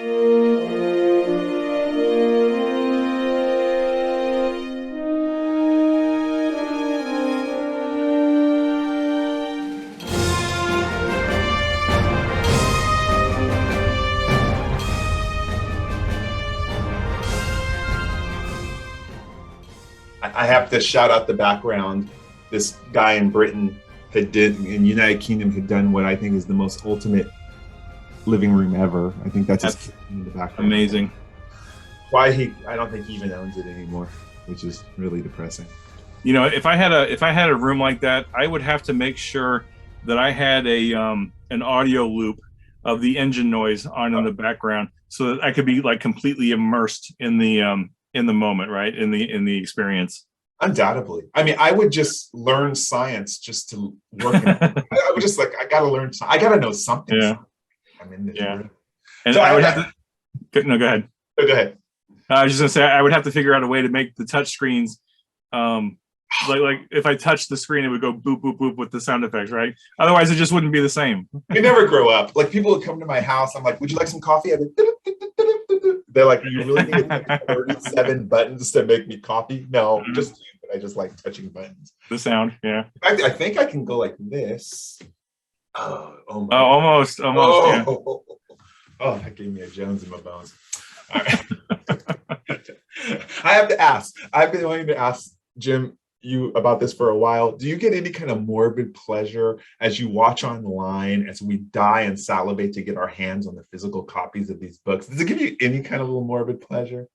I have to shout out the background. This guy in Britain in United Kingdom had done what I think is the most ultimate living room ever. I think that's his in the background. Amazing. I don't think he even owns it anymore, which is really depressing. You know, if I had a room like that, I would have to make sure that I had an audio loop of the engine noise on in the background, so that I could be like completely immersed in the moment, right? In the experience. Undoubtedly. I mean, I would just learn science just to work. I would just like, I gotta learn. I gotta know something. Yeah. I'm in this room. And so I would have to. No, go ahead. Oh, go ahead. I was just gonna say I would have to figure out a way to make the touch screens, like if I touched the screen, it would go boop boop boop with the sound effects, right? Otherwise, it just wouldn't be the same. We never grow up. Like people would come to my house. I'm like, would you like some coffee? They're like, you really need like 37 buttons to make me coffee? No, just you. But I just like touching buttons. The sound, yeah. In fact, I think I can go like this. Almost. Yeah. Oh, that gave me a Jones in my bones. All right. I have to ask. I've been wanting to ask Jim you about this for a while. Do you get any kind of morbid pleasure as you watch online as we die and salivate to get our hands on the physical copies of these books? Does it give you any kind of little morbid pleasure?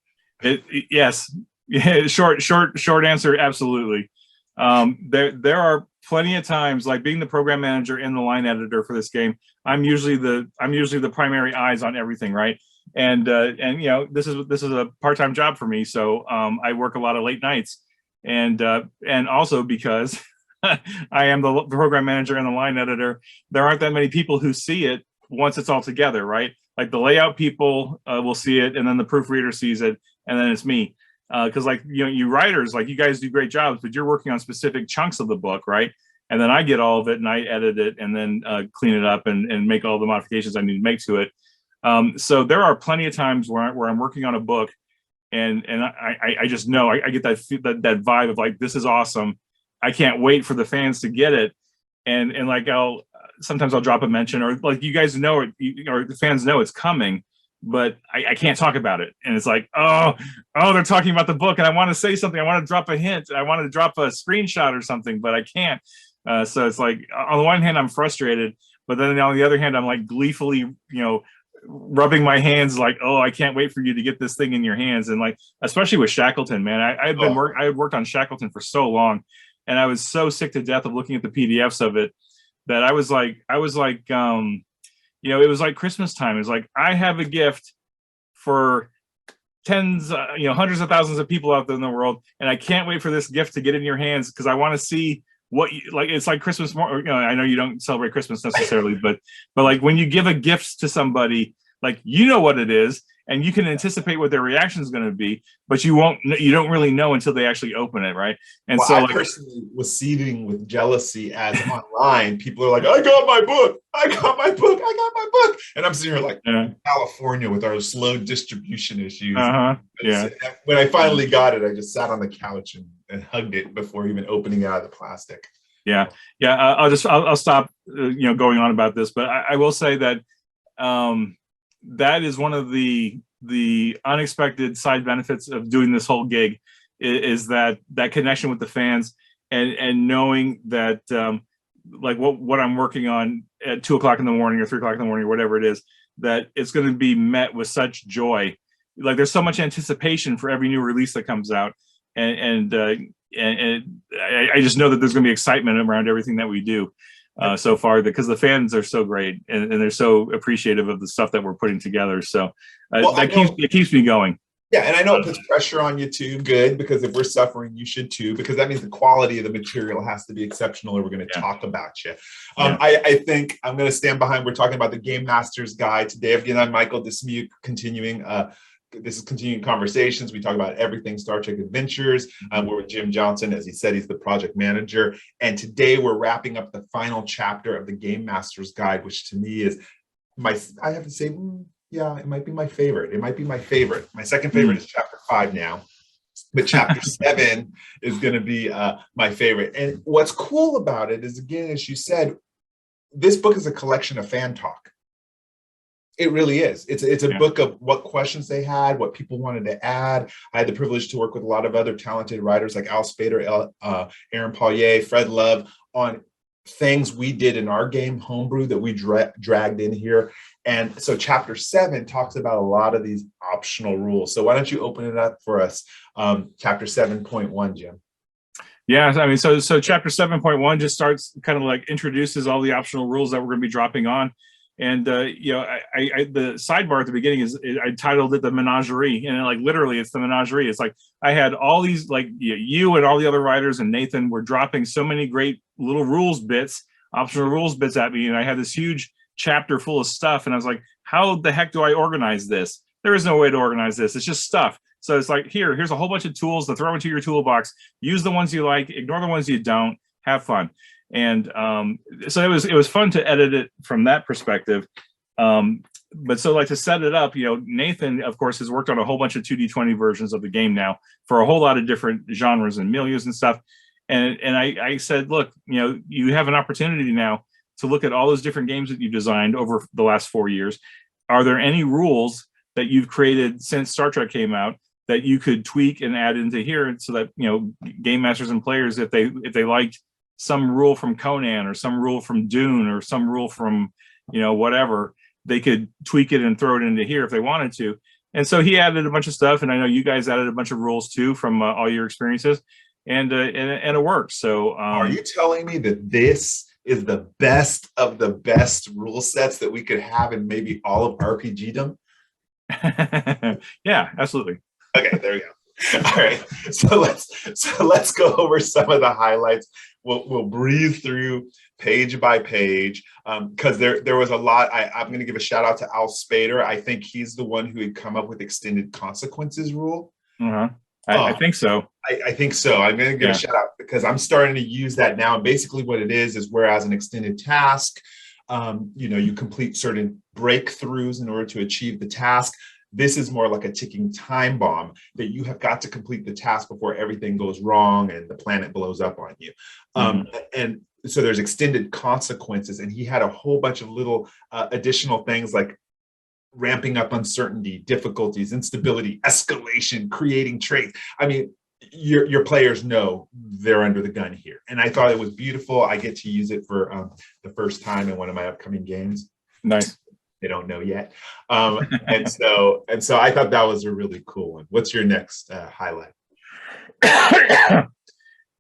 Yes. Yeah, short answer, absolutely. There are plenty of times, like being the program manager and the line editor for this game, I'm usually the primary eyes on everything, right? And you know, this is a part-time job for me, so I work a lot of late nights. And also because I am the program manager and the line editor, there aren't that many people who see it once it's all together, right? Like the layout people will see it, and then the proofreader sees it, and then it's me. Because like, you know, you writers, like you guys do great jobs, but you're working on specific chunks of the book, right? And then I get all of it and I edit it and then clean it up and make all the modifications I need to make to it. So there are plenty of times where I'm working on a book, and I just know I get that vibe of like, this is awesome. I can't wait for the fans to get it, and like sometimes I'll drop a mention, or like you guys know it, or the fans know it's coming, but I can't talk about it, and it's like, oh, they're talking about the book, and I want to say something, I want to drop a hint, I want to drop a screenshot or something, but I can't. So it's like, on the one hand, I'm frustrated, but then on the other hand, I'm like gleefully, you know, rubbing my hands like, oh, I can't wait for you to get this thing in your hands. And like, especially with Shackleton, man, I had worked on Shackleton for so long, and I was so sick to death of looking at the PDFs of it that I was like, you know, it was like Christmas time. It was like, I have a gift for tens, hundreds of thousands of people out there in the world, and I can't wait for this gift to get in your hands, because I want to see what you, like, it's like Christmas, you know, I know you don't celebrate Christmas necessarily, but like when you give a gift to somebody, like, you know what it is, and you can anticipate what their reaction is going to be, but you don't really know until they actually open it, right? And well, so, I like, personally was seething with jealousy as online people are like, I got my book, and I'm sitting here like, California with our slow distribution issues. Yeah. When I finally got it, I just sat on the couch and hugged it before even opening it out of the plastic. Yeah. I'll stop, going on about this, but I will say that that is one of the unexpected side benefits of doing this whole gig, is that connection with the fans, and knowing that like what I'm working on at 2 o'clock in the morning or 3 o'clock in the morning or whatever it is, that it's going to be met with such joy. Like, there's so much anticipation for every new release that comes out, and I just know that there's going to be excitement around everything that we do. So far, because the fans are so great, and they're so appreciative of the stuff that we're putting together. So it keeps me going. Yeah, and I know it puts pressure on you too. Good, because if we're suffering, you should too, because that means the quality of the material has to be exceptional, or we're going to talk about you. I think I'm going to stand behind. We're talking about the Gamemasters guide today. Again, I'm Michael Dismuke, continuing. This is continuing conversations. We talk about everything Star Trek Adventures. We're with Jim Johnson. As he said, he's the project manager. And today we're wrapping up the final chapter of the Gamemasters guide, which to me is I have to say, Yeah, it might be my favorite. It might be my favorite. My second favorite is chapter 5 now, but chapter 7 is going to be my favorite. And what's cool about it is, again, as you said, this book is a collection of fan talk. It really is. It's a book of what questions they had, what people wanted to add. I had the privilege to work with a lot of other talented writers like Al Spader, Aaron Paulier, Fred Love on things we did in our game, Homebrew, that we dragged in here. And so chapter 7 talks about a lot of these optional rules. So why don't you open it up for us, chapter 7.1, Jim? Yeah, I mean, so chapter 7.1 just starts kind of like introduces all the optional rules that we're going to be dropping on. And you know, the sidebar at the beginning is I titled it the menagerie, and like literally it's the menagerie. It's like I had all these, like you and all the other writers and Nathan were dropping so many great little rules bits, optional rules bits at me, and I had this huge chapter full of stuff, and I was like, how the heck do I organize this? There is no way to organize this. It's just stuff. So it's like, here's a whole bunch of tools to throw into your toolbox. Use the ones you like, ignore the ones you don't. Have fun. And so it was fun to edit it from that perspective. But so like to set it up, you know, Nathan, of course, has worked on a whole bunch of 2D20 versions of the game now for a whole lot of different genres and milieus and stuff. And I said, look, you know, you have an opportunity now to look at all those different games that you've designed over the last 4 years. Are there any rules that you've created since Star Trek came out that you could tweak and add into here so that, you know, game masters and players, if they liked some rule from Conan or some rule from Dune or some rule from, you know, whatever, they could tweak it and throw it into here if they wanted to. And so he added a bunch of stuff, and I know you guys added a bunch of rules too from all your experiences, and it worked. So are you telling me that this is the best of the best rule sets that we could have in maybe all of RPGdom? Yeah, absolutely. Okay, there we go. All right, so let's go over some of the highlights. We'll breeze through page by page because there was a lot. I'm going to give a shout out to Al Spader. I think he's the one who had come up with extended consequences rule. I think so. I think so. I'm going to give a shout out because I'm starting to use that now. And basically what it is whereas an extended task, you know, you complete certain breakthroughs in order to achieve the task. This is more like a ticking time bomb that you have got to complete the task before everything goes wrong and the planet blows up on you. And so there's extended consequences. And he had a whole bunch of little additional things like ramping up uncertainty, difficulties, instability, escalation, creating traits. I mean, your players know they're under the gun here. And I thought it was beautiful. I get to use it for the first time in one of my upcoming games. Nice. They don't know yet. And so I thought that was a really cool one. What's your next highlight?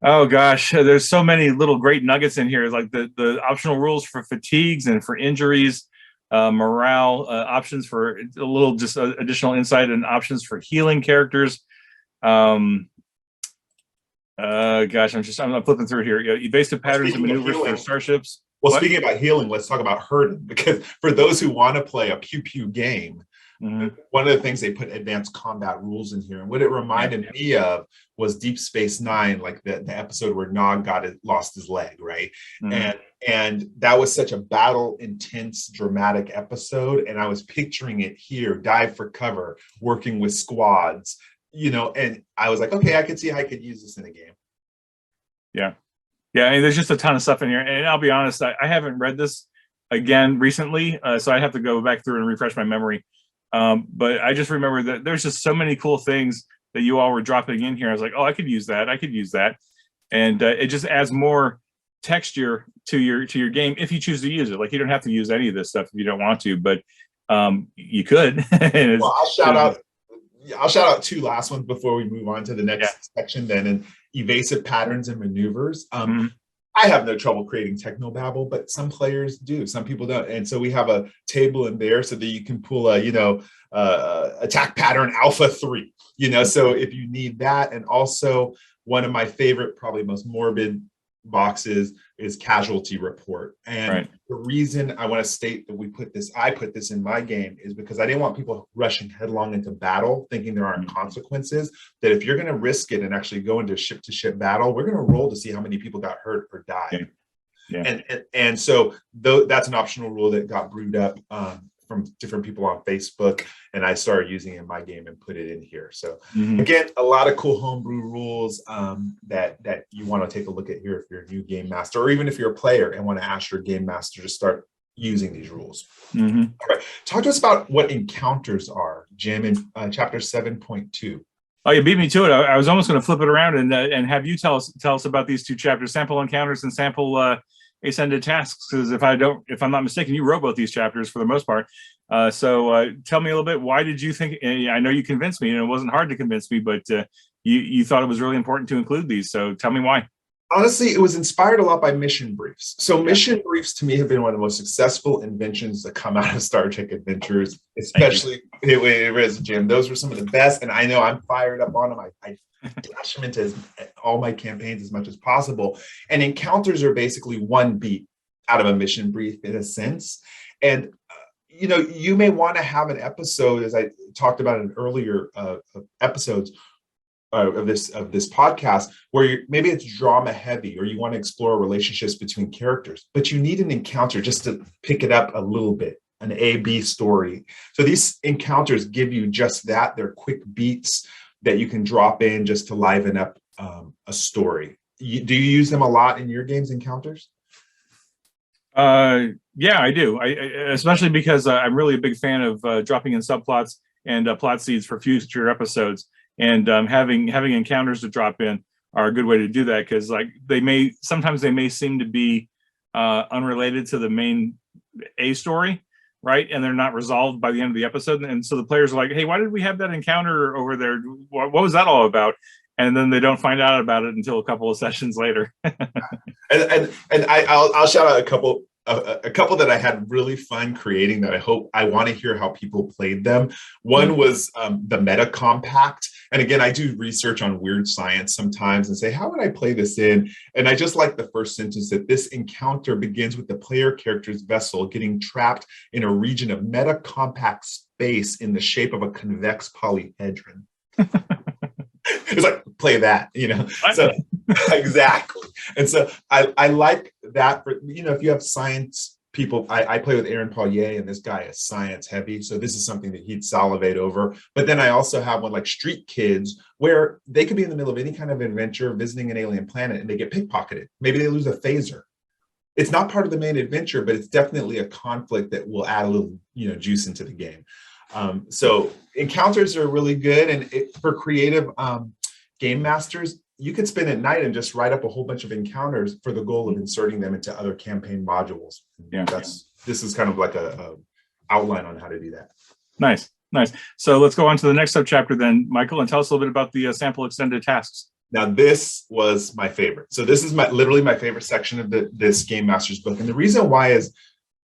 Oh gosh, there's so many little great nuggets in here. Like the optional rules for fatigues and for injuries, morale, options for a little just additional insight, and options for healing characters. Gosh, I'm flipping through here. Evasive patterns and maneuvers for starships. Well, speaking about healing, let's talk about hurting, because for those who want to play a pew-pew game, one of the things they put advanced combat rules in here. And what it reminded me of was Deep Space Nine, like the episode where Nog lost his leg, right? And that was such a battle intense, dramatic episode. And I was picturing it here, dive for cover, working with squads, you know, and I was like, okay, I could see how I could use this in a game. Yeah, I mean, there's just a ton of stuff in here. And I'll be honest, I haven't read this again recently, so I have to go back through and refresh my memory. But I just remember that there's just so many cool things that you all were dropping in here. I was like, oh, I could use that. I could use that. And it just adds more texture to your game if you choose to use it. Like, you don't have to use any of this stuff if you don't want to, but you could. Well, I'll shout out two last ones before we move on to the next section then. And evasive patterns and maneuvers. I have no trouble creating technobabble, but some players do. Some people don't. And so we have a table in there so that you can pull a, attack pattern alpha 3, so if you need that. And also one of my favorite, probably most morbid boxes is casualty report. And the reason I want to state that I put this in my game is because I didn't want people rushing headlong into battle thinking there aren't consequences. That if you're going to risk it and actually go into ship to ship battle, we're going to roll to see how many people got hurt or died. And so that's an optional rule that got brewed up from different people on Facebook, and I started using it in my game and put it in here. So again, a lot of cool homebrew rules that you want to take a look at here if you're a new game master, or even if you're a player and want to ask your game master to start using these rules. All right, talk to us about what encounters are, Jim, in chapter 7.2. Oh, you beat me to it. I was almost going to flip it around and have you tell us about these two chapters: sample encounters and sample ascended tasks. Because if I'm not mistaken, you wrote both these chapters for the most part. So tell me a little bit. Why did you think? I know you convinced me, and it wasn't hard to convince me, but you thought it was really important to include these. So tell me why. Honestly, it was inspired a lot by mission briefs. So mission briefs to me have been one of the most successful inventions that come out of Star Trek Adventures, especially it was, Jim. Those were some of the best, and I know I'm fired up on them. I dash them into all my campaigns as much as possible. And encounters are basically one beat out of a mission brief in a sense. And you may want to have an episode, as I talked about in earlier episodes of this podcast, where maybe it's drama heavy, or you want to explore relationships between characters, but you need an encounter just to pick it up a little bit, an A-B story. So these encounters give you just that. They're quick beats that you can drop in just to liven up a story. Do you use them a lot in your games, encounters? Yeah, I do. I especially because I'm really a big fan of dropping in subplots and plot seeds for future episodes. And having encounters to drop in are a good way to do that, because like sometimes they may seem to be unrelated to the main A story, right? And they're not resolved by the end of the episode. And so the players are like, hey, why did we have that encounter over there? What was that all about? And then they don't find out about it until a couple of sessions later. and I'll shout out a couple that I had really fun creating that I want to hear how people played them. One was the meta compact. And again, I do research on weird science sometimes and say, how would I play this in? And I just like the first sentence, that this encounter begins with the player character's vessel getting trapped in a region of meta compact space in the shape of a convex polyhedron. It's like, play that, So exactly. And so I like that for, if you have science people, I play with Aaron Paulier, and this guy is science heavy. So this is something that he'd salivate over. But then I also have one like Street Kids, where they could be in the middle of any kind of adventure, visiting an alien planet, and they get pickpocketed. Maybe they lose a phaser. It's not part of the main adventure, but it's definitely a conflict that will add a little, juice into the game. So encounters are really good. And for creative game masters, you could spend at night and just write up a whole bunch of encounters for the goal of inserting them into other campaign modules. Yeah, this is kind of like a outline on how to do that. Nice. So let's go on to the next subchapter then, Michael, and tell us a little bit about the sample extended tasks. Now, this was my favorite. So this is literally my favorite section of this Game Masters book. And the reason why is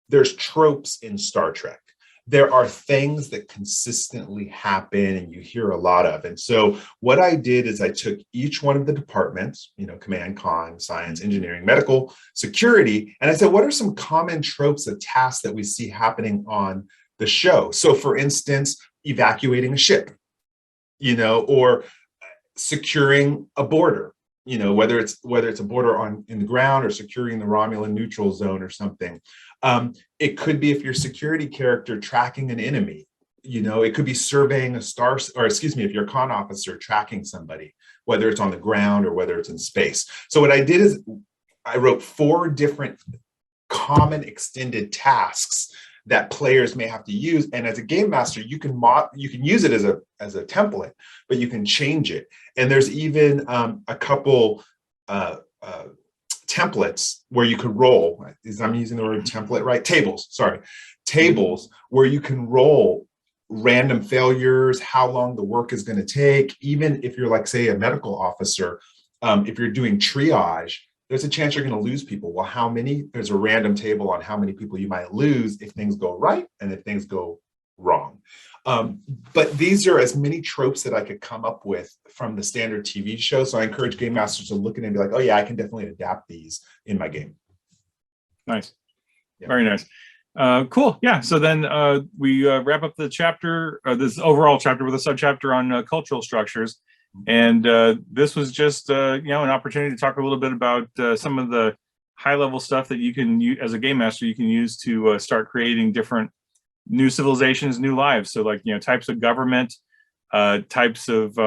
there's tropes in Star Trek. There are things that consistently happen and you hear a lot of. And so what I did is I took each one of the departments, command, con, science, engineering, medical, security, and I said, what are some common tropes of tasks that we see happening on the show? So for instance, evacuating a ship, or securing a border, whether it's a border in the ground or securing the Romulan neutral zone or something. It could be, if your security character tracking an enemy, it could be surveying a star, or excuse me, if you're a con officer tracking somebody, whether it's on the ground or whether it's in space. So what I did is I wrote 4 different common extended tasks that players may have to use. And as a game master, you can use it as a template, but you can change it. And there's even a couple templates where you could roll, I'm using the word template, right? Tables where you can roll random failures, how long the work is going to take. Even if you're like, say, a medical officer, if you're doing triage, there's a chance you're going to lose people. Well, how many? There's a random table on how many people you might lose if things go right and if things go wrong. But these are as many tropes that I could come up with from the standard TV show. So I encourage game masters to look at it and be like, oh yeah, I can definitely adapt these in my game. Nice. Yeah. Very nice. Cool. Yeah. So then we wrap up the chapter, this overall chapter, with a subchapter on cultural structures. And this was just, an opportunity to talk a little bit about some of the high level stuff that you can use as a game master, you can use to start creating different new civilizations, new lives. So like, types of government, types of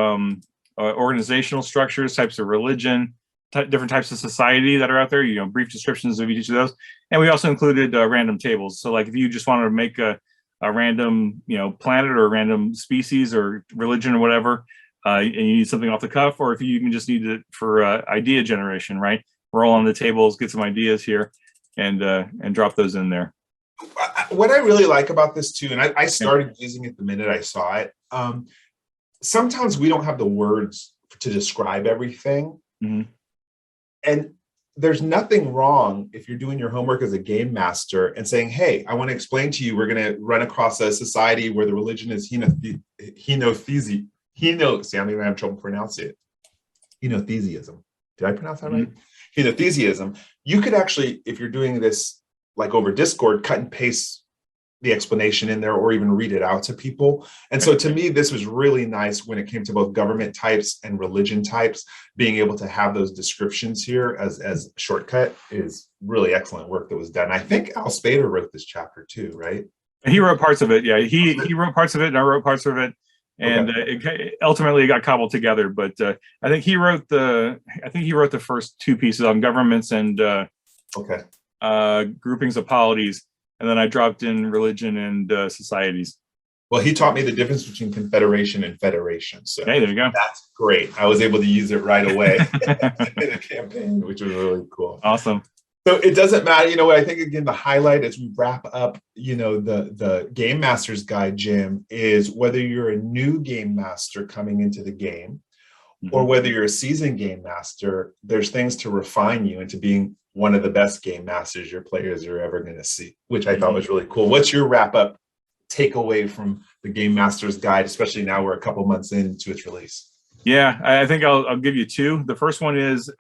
organizational structures, types of religion, different types of society that are out there, brief descriptions of each of those. And we also included random tables. So like if you just wanted to make a random, planet or a random species or religion or whatever, and you need something off the cuff, or if you even just need it for idea generation, right? Roll on the tables, get some ideas here, and drop those in there. What I really like about this too, and I started using it the minute I saw it. Sometimes we don't have the words to describe everything. Mm-hmm. And there's nothing wrong if you're doing your homework as a game master and saying, hey, I want to explain to you, we're going to run across a society where the religion is henotheism. See, I'm even having trouble pronouncing it. Henotheism. Did I pronounce that right? Henotheism. You could actually, if you're doing this like over Discord, cut and paste the explanation in there or even read it out to people. And so to me, this was really nice when it came to both government types and religion types. Being able to have those descriptions here as a shortcut is really excellent work that was done. I think Al Spader wrote this chapter too, right? He wrote parts of it. Yeah, he wrote parts of it and I wrote parts of it. And ultimately it got cobbled together. But I think he wrote the first two pieces on governments and groupings of polities. And then I dropped in religion and societies. Well, he taught me the difference between confederation and federation. So hey, there you go. That's great. I was able to use it right away in a campaign, which was really cool. Awesome. So it doesn't matter. I think, again, the highlight as we wrap up, the Game Masters Guide, Jim, is whether you're a new Game Master coming into the game or whether you're a seasoned Game Master, there's things to refine you into being one of the best Game Masters your players are ever going to see, which I thought was really cool. What's your wrap-up takeaway from the Game Masters Guide, especially now we're a couple months into its release? Yeah, I think I'll give you two. The first one is,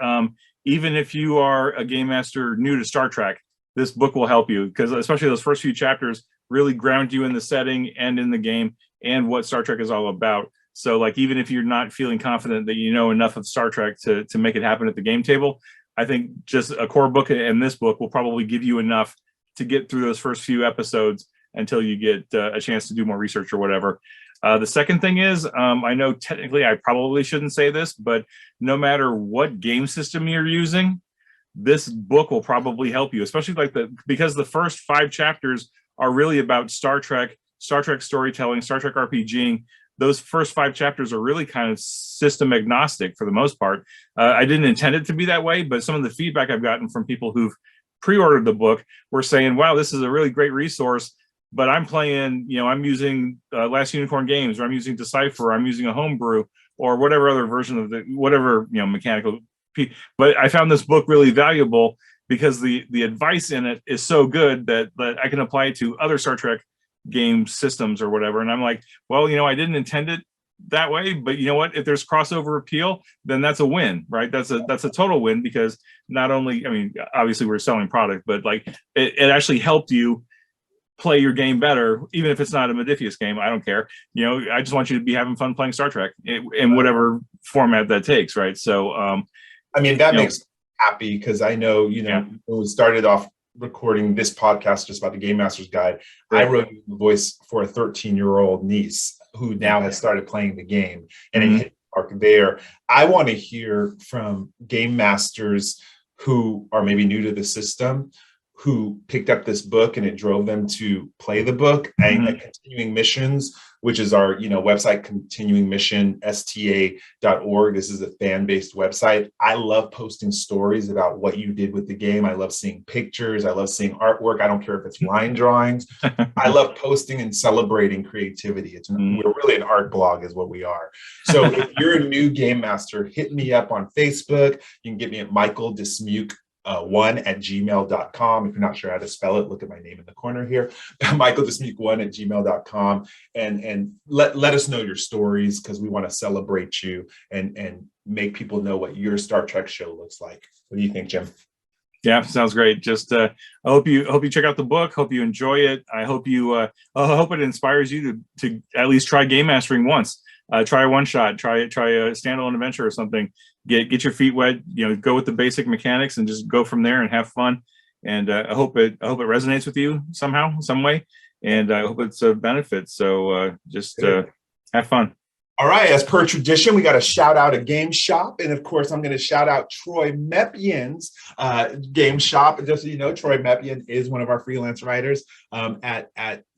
even if you are a Game Master new to Star Trek, this book will help you, because especially those first few chapters really ground you in the setting and in the game and what Star Trek is all about. So like, even if you're not feeling confident that you know enough of Star Trek to make it happen at the game table, I think just a core book and this book will probably give you enough to get through those first few episodes until you get a chance to do more research or whatever. The second thing is, I know technically I probably shouldn't say this, but no matter what game system you're using, this book will probably help you, especially because the first 5 chapters are really about Star Trek storytelling, Star Trek RPGing. Those first 5 chapters are really kind of system agnostic for the most part. I didn't intend it to be that way, but some of the feedback I've gotten from people who've pre-ordered the book were saying, wow, this is a really great resource, but I'm playing, I'm using Last Unicorn Games, or I'm using Decipher, or I'm using a homebrew, or whatever other version of whatever mechanical piece. But I found this book really valuable because the advice in it is so good that I can apply it to other Star Trek game systems or whatever. And I'm like, well, I didn't intend it that way, but you know what? If there's crossover appeal, then that's a win, right? That's a total win, because not only, obviously we're selling product, but like it actually helped you play your game better, even if it's not a Modiphius game. I don't care. I just want you to be having fun playing Star Trek in whatever format that takes, right? So, that makes me happy, because I know, when we started off recording this podcast just about the Game Masters Guide, I wrote the voice for a 13-year-old niece who now has started playing the game, and it hit mark there. I want to hear from Game Masters who are maybe new to the system, who picked up this book and it drove them to play the book. And Continuing Missions, which is our website, Continuing Mission, sta.org. This is a fan-based website. I love posting stories about what you did with the game. I love seeing pictures. I love seeing artwork. I don't care if it's line drawings. I love posting and celebrating creativity. We're really an art blog is what we are. So if you're a new Game Master, hit me up on Facebook. You can get me at Michael Dismuke 1@gmail.com. If you're not sure how to spell it, look at my name in the corner here. Michael Dismuke 1@gmail.com, and let us know your stories, because we want to celebrate you and make people know what your Star Trek show looks like. What do you think, Jim? Yeah, sounds great. Just I hope you check out the book. Hope you enjoy it. I hope it inspires you to at least try game mastering once. Try a one shot. Try a standalone adventure or something. Get your feet wet. Go with the basic mechanics and just go from there and have fun. And I hope it resonates with you somehow, some way. and I hope it's a benefit. So just have fun. All right, as per tradition, we got to shout out a game shop. And of course, I'm going to shout out Troy Mepian's game shop. And just so you know, Troy Mepian is one of our freelance writers at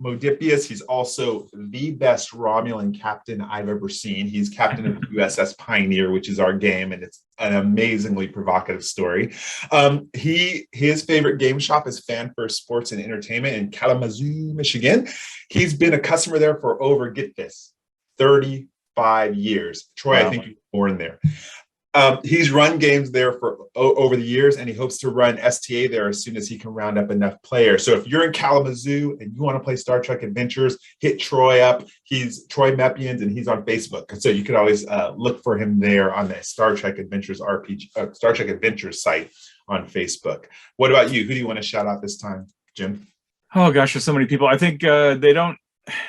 Modipius. He's also the best Romulan captain I've ever seen. He's captain of the USS Pioneer, which is our game, and it's an amazingly provocative story. His favorite game shop is Fan First Sports and Entertainment in Kalamazoo, Michigan. He's been a customer there for over, get this, 35 years. Troy, wow. I think you were born there. He's run games there for over the years, and he hopes to run STA there as soon as he can round up enough players. So if you're in Kalamazoo and you want to play Star Trek Adventures, hit Troy up. He's Troy Mepians, and he's on Facebook. So you could always look for him there on the Star Trek Adventures Star Trek Adventures site on Facebook. What about you? Who do you want to shout out this time, Jim? Oh gosh, there's so many people. I think they don't.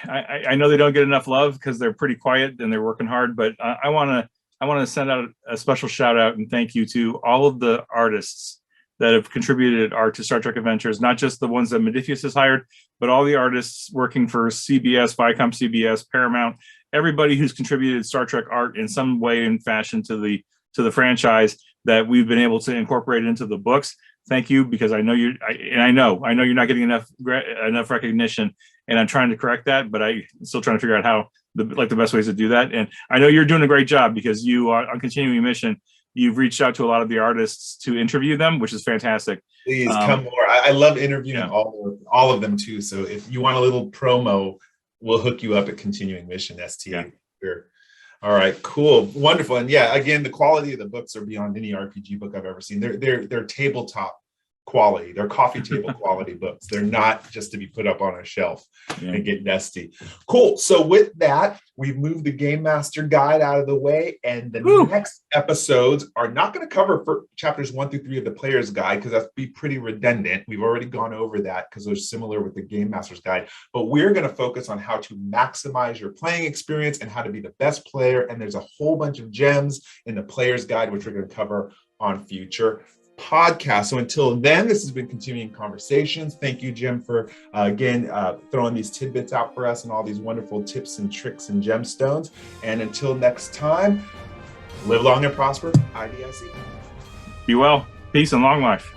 I know they don't get enough love because they're pretty quiet and they're working hard, but I want to send out a special shout out and thank you to all of the artists that have contributed art to Star Trek Adventures, not just the ones that Modifius has hired, but all the artists working for CBS, Viacom CBS, Paramount, everybody who's contributed Star Trek art in some way and fashion to the franchise that we've been able to incorporate into the books. Thank you, because I know you're not getting enough recognition, and I'm trying to correct that, but I'm still trying to figure out how the best ways to do that. And I know you're doing a great job because you are on Continuing Mission. You've reached out to a lot of the artists to interview them, which is fantastic. Please come more. I love interviewing all of them too. So if you want a little promo, we'll hook you up at Continuing Mission STA. Yeah. Sure. All right, cool, wonderful. And yeah, again, the quality of the books are beyond any RPG book I've ever seen. They're tabletop quality. They're coffee table quality books. They're not just to be put up on a shelf and get dusty. Cool. So with that, we've moved the Game Master guide out of the way, and the next episodes are not going to cover for chapters 1 through 3 of the Player's Guide, because that's be pretty redundant. We've already gone over that because they're similar with the Game Master's Guide. But we're going to focus on how to maximize your playing experience and how to be the best player. And there's a whole bunch of gems in the Player's Guide, which we're going to cover on future podcast. So until then, this has been Continuing Conversations. Thank you, Jim, for again throwing these tidbits out for us and all these wonderful tips and tricks and gemstones. And until next time, live long and prosper. IDIC. Be well. Peace and long life.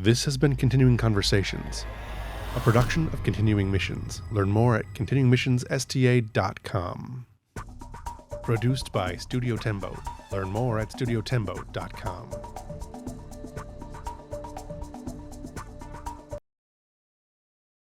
This has been Continuing Conversations, a production of Continuing Missions. Learn more at continuingmissionssta.com. Produced by Studio Tembo. Learn more at studiotembo.com.